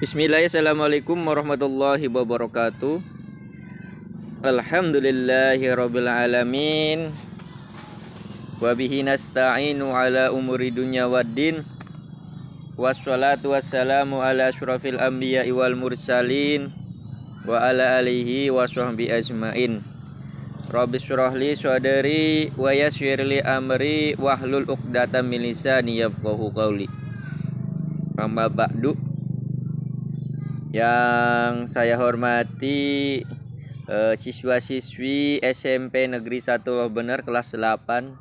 Bismillahirrahmanirrahim. Assalamualaikum warahmatullahi wabarakatuh. Alhamdulillahirabbil alamin. Wa bihi nasta'inu ala umuri dunya waddin. Wassalatu wassalamu ala asyrafil anbiya'i wal mursalin wa ala alihi wa sahbihi ajmain. Rabbi shrah li sadri wa yassir li amri wahlul 'uqdatam min lisani yafqahu qawli. Amma ba'du. Yang saya hormati siswa-siswi SMP Negeri 1 Bener kelas 8.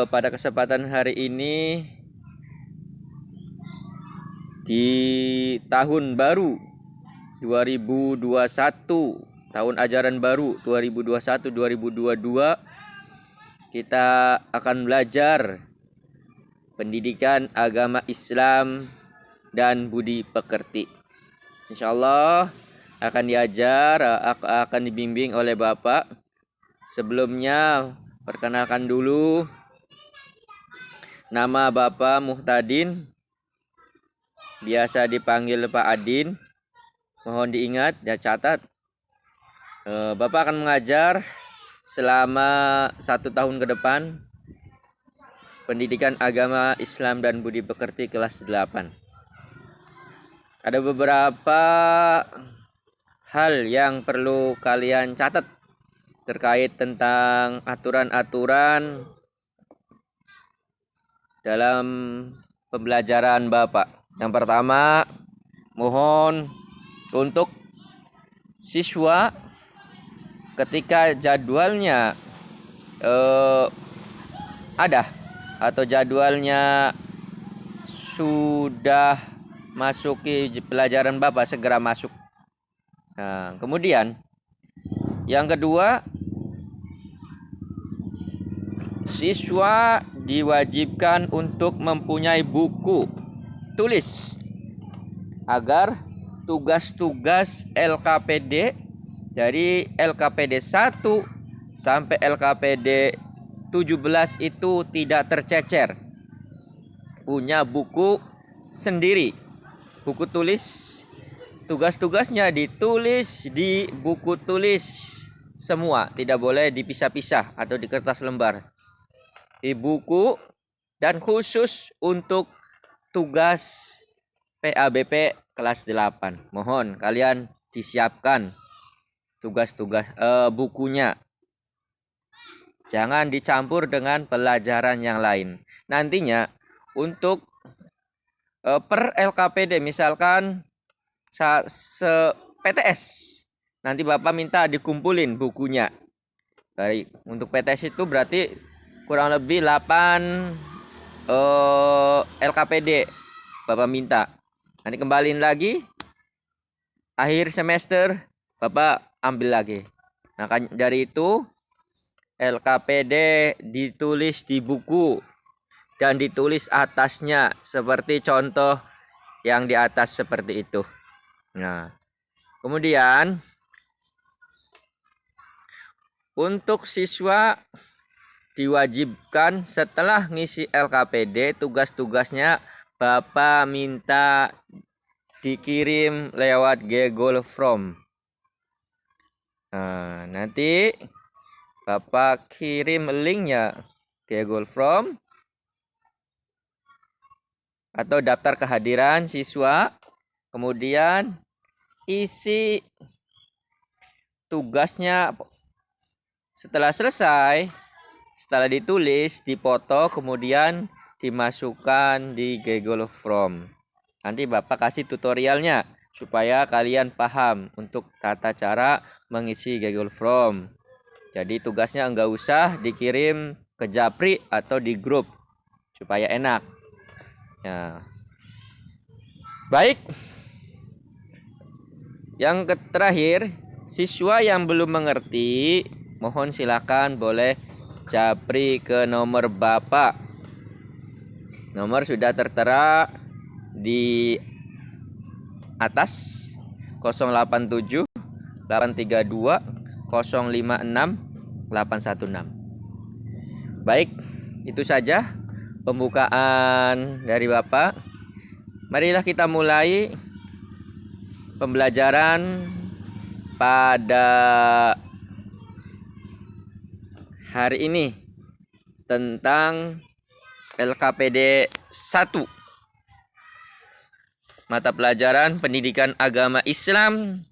Pada kesempatan hari ini di tahun baru 2021, tahun ajaran baru 2021-2022, kita akan belajar pendidikan agama Islam dan budi pekerti. Insyaallah akan diajar, akan dibimbing oleh Bapak. Sebelumnya perkenalkan dulu, nama Bapak Muhtadin, biasa dipanggil Pak Adin. Mohon diingat dan catat, Bapak akan mengajar selama 1 tahun ke depan pendidikan agama Islam dan budi pekerti kelas 8. Ada beberapa hal yang perlu kalian catat terkait tentang aturan-aturan dalam pembelajaran Bapak. Yang pertama, mohon untuk siswa ketika jadwalnya ada atau jadwalnya sudah masuki pelajaran Bapak, segera masuk. Nah, kemudian yang kedua, siswa diwajibkan untuk mempunyai buku tulis agar tugas-tugas LKPD dari LKPD 1 sampai LKPD 17 itu tidak tercecer. Punya buku sendiri. Buku tulis, tugas-tugasnya ditulis di buku tulis semua, tidak boleh dipisah-pisah atau di kertas lembar. Di buku, dan khusus untuk tugas PABP kelas 8. Mohon kalian disiapkan tugas-tugas bukunya. Jangan dicampur dengan pelajaran yang lain. Nantinya untuk per LKPD, misalkan PTS, nanti Bapak minta dikumpulin bukunya. Baik, untuk PTS itu berarti kurang lebih 8 LKPD Bapak minta. Nanti kembaliin lagi akhir semester, Bapak ambil lagi. Nah, dari itu LKPD ditulis di buku dan ditulis atasnya seperti contoh yang di atas seperti itu. Nah, kemudian untuk siswa diwajibkan setelah ngisi LKPD, tugas-tugasnya Bapak minta dikirim lewat Google Form. Nah, nanti Bapak kirim linknya Google Form atau daftar kehadiran siswa, kemudian isi tugasnya. Setelah selesai, setelah ditulis, dipoto, kemudian dimasukkan di Google Form. Nanti Bapak kasih tutorialnya supaya kalian paham untuk tata cara mengisi Google Form. Jadi tugasnya enggak usah dikirim ke Japri atau di grup supaya enak. Ya. Baik. Yang terakhir, siswa yang belum mengerti, mohon silakan boleh japri ke nomor Bapak. Nomor sudah tertera di atas, 087 832 056 816. Baik, itu saja pembukaan dari Bapak. Marilah kita mulai pembelajaran pada hari ini tentang LKPD 1, mata pelajaran pendidikan agama Islam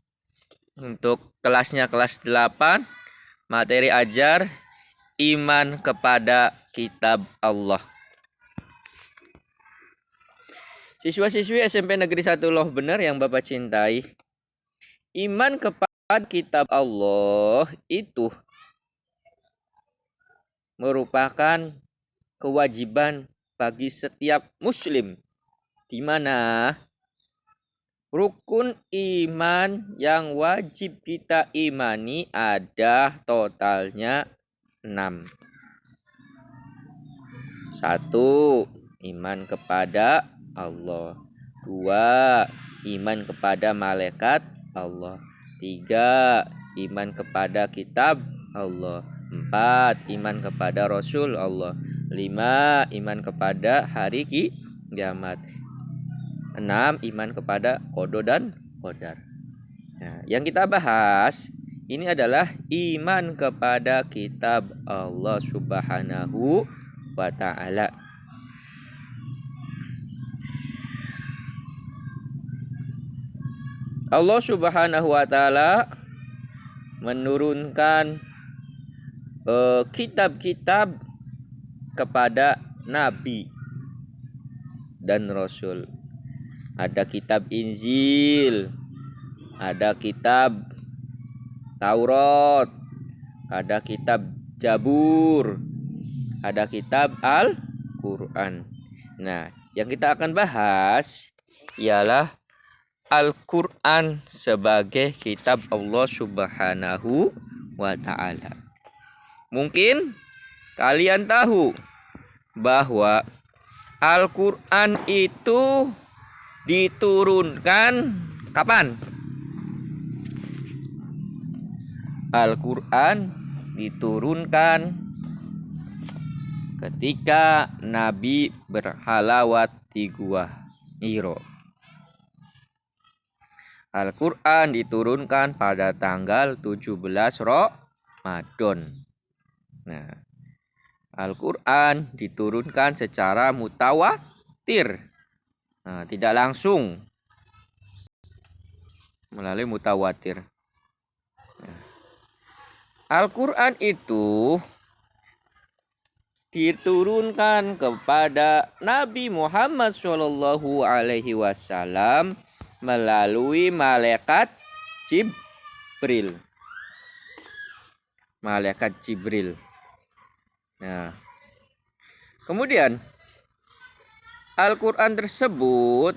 untuk kelasnya kelas 8, materi ajar iman kepada kitab Allah. Siswa-siswi SMP Negeri 1 Loh Bener yang Bapak cintai, iman kepada kitab Allah itu merupakan kewajiban bagi setiap muslim, di mana rukun iman yang wajib kita imani ada totalnya 6. 1. Iman kepada Allah. 2. Iman kepada malaikat Allah. 3. Iman kepada kitab Allah. 4. Iman kepada Rasul Allah. 5. Iman kepada hari kiamat. 6. Iman kepada qada dan qadar. Nah, yang kita bahas ini adalah iman kepada kitab Allah Subhanahu wa ta'ala. Allah Subhanahu wa ta'ala menurunkan kitab-kitab kepada nabi dan rasul. Ada kitab Injil, ada kitab Taurat, ada kitab Zabur, ada kitab Al-Quran. Nah, yang kita akan bahas ialah Al-Quran sebagai kitab Allah Subhanahu wa ta'ala. Mungkin kalian tahu bahwa Al-Quran itu diturunkan kapan? Al-Quran diturunkan ketika Nabi berhalawat di Gua Hiro. Al-Quran diturunkan pada tanggal 17 Ramadan. Nah, Al-Quran diturunkan secara mutawatir. Nah, tidak langsung melalui mutawatir. Nah, Al-Quran itu diturunkan kepada Nabi Muhammad SAW melalui malaikat Jibril. Malaikat Jibril. Nah, kemudian Al-Quran tersebut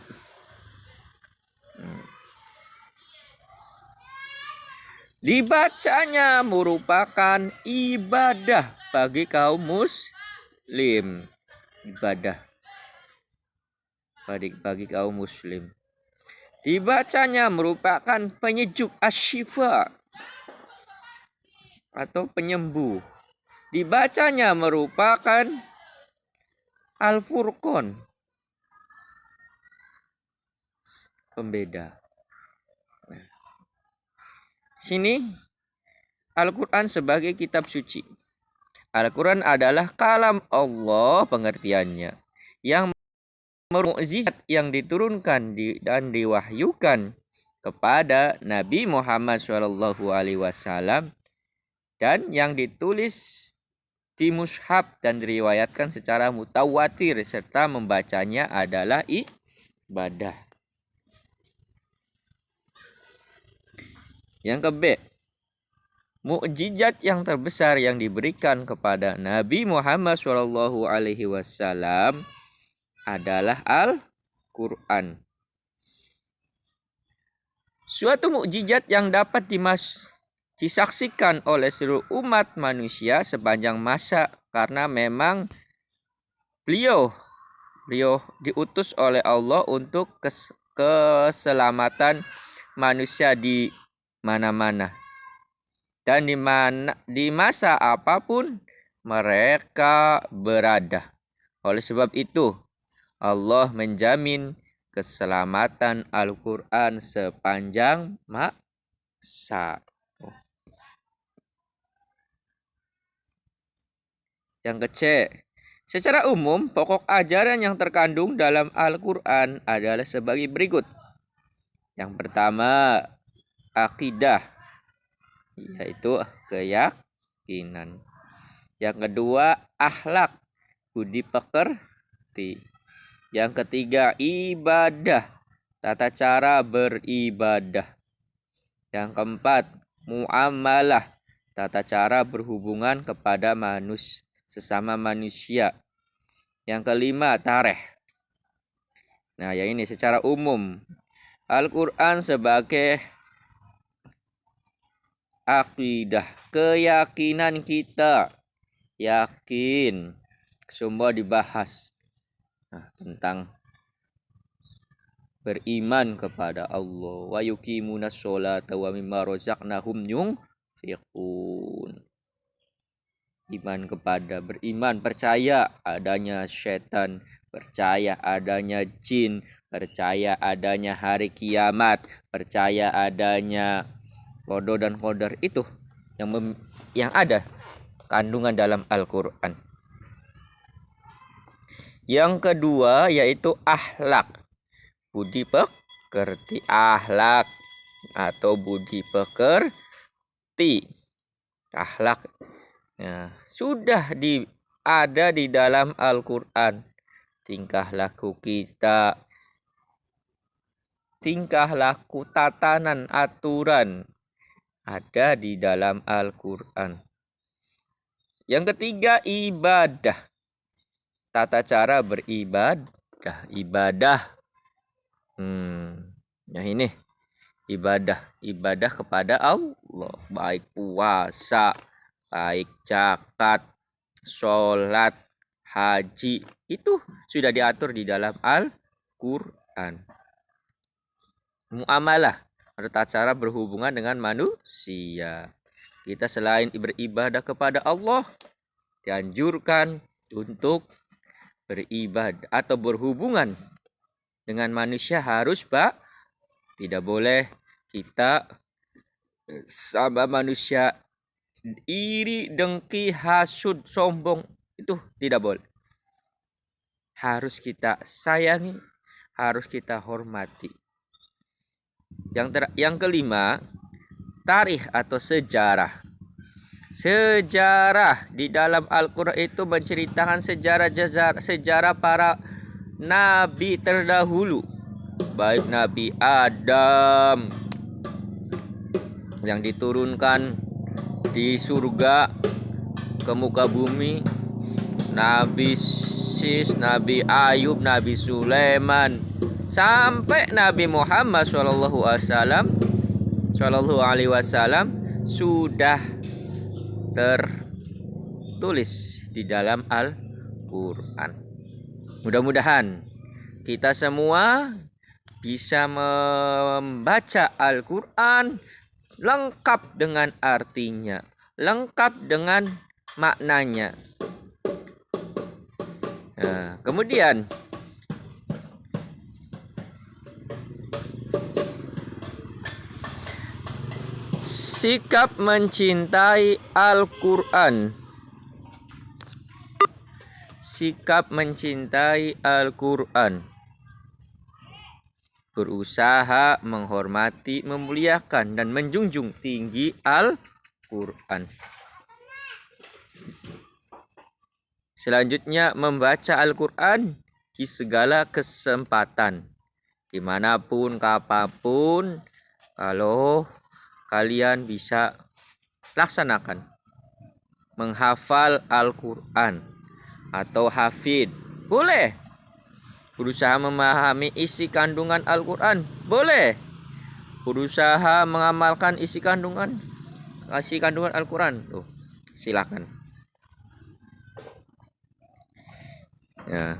dibacanya merupakan ibadah bagi kaum muslim. Ibadah bagi kaum muslim. Dibacanya merupakan penyejuk asyifa atau penyembuh. Dibacanya merupakan Al-Furqan, pembeda. Nah, sini Al-Quran sebagai kitab suci. Al-Quran adalah kalam Allah pengertiannya, yang mukjizat yang diturunkan dan diwahyukan kepada Nabi Muhammad SAW dan yang ditulis di mushaf dan diriwayatkan secara mutawatir serta membacanya adalah ibadah. Yang ke-B, mukjizat yang terbesar yang diberikan kepada Nabi Muhammad SAW adalah Al-Quran. Suatu mukjizat yang dapat disaksikan oleh seluruh umat manusia sepanjang masa, karena memang beliau diutus oleh Allah untuk keselamatan manusia di mana-mana dan di masa apapun mereka berada. Oleh sebab itu Allah menjamin keselamatan Al-Quran sepanjang masa. Yang ke C. Secara umum, pokok ajaran yang terkandung dalam Al-Quran adalah sebagai berikut. Yang pertama, akidah, yaitu keyakinan. Yang kedua, akhlak, budi pekerti. Yang ketiga, ibadah, tata cara beribadah. Yang keempat, muamalah, tata cara berhubungan kepada sesama manusia. Yang kelima, tarikh. Nah, yang ini secara umum. Al-Quran sebagai akidah, keyakinan kita. Yakin. Semua dibahas. Nah, tentang beriman kepada Allah. Wa yuqimunas sholata wa mimma razaqnahum yunfiqun. Beriman, percaya adanya setan, percaya adanya jin, percaya adanya hari kiamat, percaya adanya qada dan qadar, itu yang ada kandungan dalam Al-Quran. Yang kedua yaitu akhlak, budi pekerti, akhlak atau budi pekerti, akhlak. Ya, sudah ada di dalam Al-Quran. Tingkah laku kita, tingkah laku, tatanan, aturan ada di dalam Al-Quran. Yang ketiga, ibadah, tata cara beribadah, ibadah. Nah ini ibadah kepada Allah, baik puasa, baik zakat, sholat, haji, itu sudah diatur di dalam Al-Quran. Muamalah, tata cara berhubungan dengan manusia. Kita selain beribadah kepada Allah, dianjurkan untuk beribadah atau berhubungan dengan manusia harus tidak boleh kita sama manusia iri, dengki, hasud, sombong, itu tidak boleh. Harus kita sayangi, harus kita hormati. Yang kelima, tarikh atau sejarah. Sejarah di dalam Al-Quran itu menceritakan sejarah para nabi terdahulu, baik Nabi Adam yang diturunkan di surga ke muka bumi, Nabi Sis, Nabi Ayub, Nabi Sulaiman, sampai Nabi Muhammad Shallallahu Alaihi Wasallam sudah tertulis di dalam Al-Quran. Mudah-mudahan kita semua bisa membaca Al-Quran lengkap dengan artinya, lengkap dengan maknanya. Nah, kemudian sikap mencintai Al-Quran. Sikap mencintai Al-Quran. Berusaha menghormati, memuliakan, dan menjunjung tinggi Al-Quran. Selanjutnya, membaca Al-Quran di segala kesempatan, dimanapun, kapanpun, kalau kalian bisa laksanakan. Menghafal Al-Quran atau hafid, boleh. Berusaha memahami isi kandungan Al-Quran, boleh. Berusaha mengamalkan isi kandungan Al-Quran, tuh, silakan. Ya.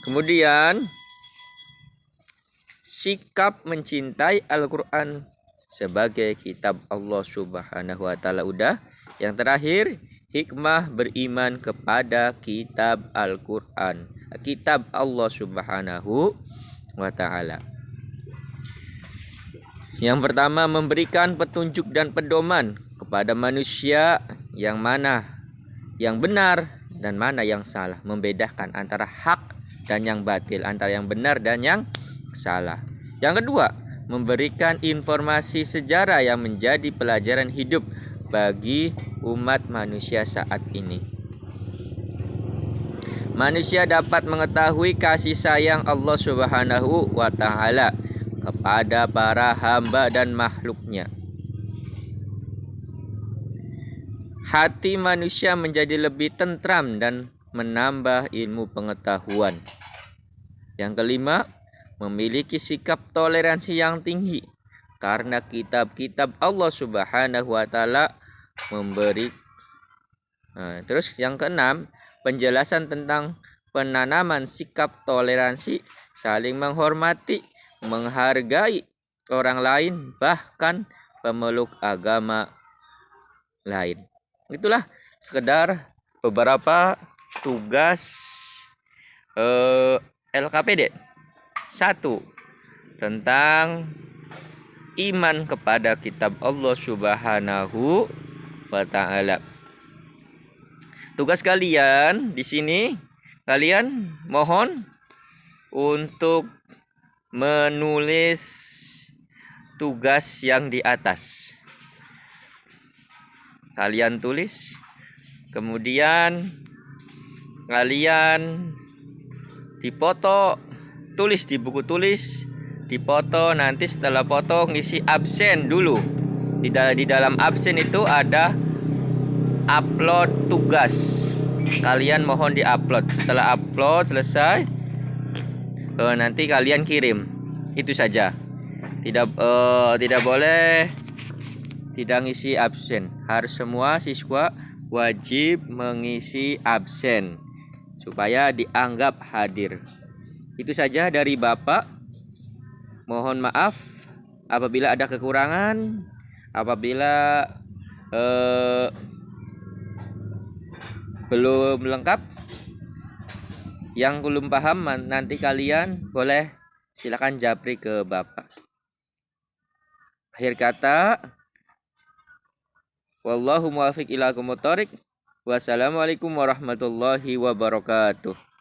Kemudian sikap mencintai Al-Quran sebagai kitab Allah Subhanahu wa Ta'ala udah. Yang terakhir, hikmah beriman kepada kitab Al-Quran, kitab Allah Subhanahu wa ta'ala. Yang pertama, memberikan petunjuk dan pedoman kepada manusia yang mana yang benar dan mana yang salah, membedakan antara hak dan yang batil, antara yang benar dan yang salah. Yang kedua, memberikan informasi sejarah yang menjadi pelajaran hidup bagi umat manusia saat ini. Manusia dapat mengetahui kasih sayang Allah Subhanahu wa ta'ala kepada para hamba dan makhluknya. Hati manusia menjadi lebih tentram dan menambah ilmu pengetahuan. Yang kelima, memiliki sikap toleransi yang tinggi karena kitab-kitab Allah Subhanahu wa ta'ala memberi. Terus yang keenam, penjelasan tentang penanaman sikap toleransi, saling menghormati, menghargai orang lain, bahkan pemeluk agama lain. Itulah sekedar beberapa tugas LKPD. 1. Tentang iman kepada kitab Allah Subhanahu wa ta'ala. Tugas kalian di sini, kalian mohon untuk menulis tugas yang di atas. Kalian tulis, kemudian kalian dipoto, tulis di buku tulis, dipoto, nanti setelah foto ngisi absen dulu. Di dalam absen itu ada upload tugas. Kalian mohon di-upload. Setelah upload selesai, nanti kalian kirim. Itu saja. Tidak boleh tidak ngisi absen. Harus semua siswa wajib mengisi absen supaya dianggap hadir. Itu saja dari Bapak. Mohon maaf apabila ada kekurangan, apabila belum lengkap, yang belum paham nanti kalian boleh silakan japri ke Bapak. Akhir kata, wallahu muwaffiq ila aqwamit thoriq. Wassalamualaikum warahmatullahi wabarakatuh.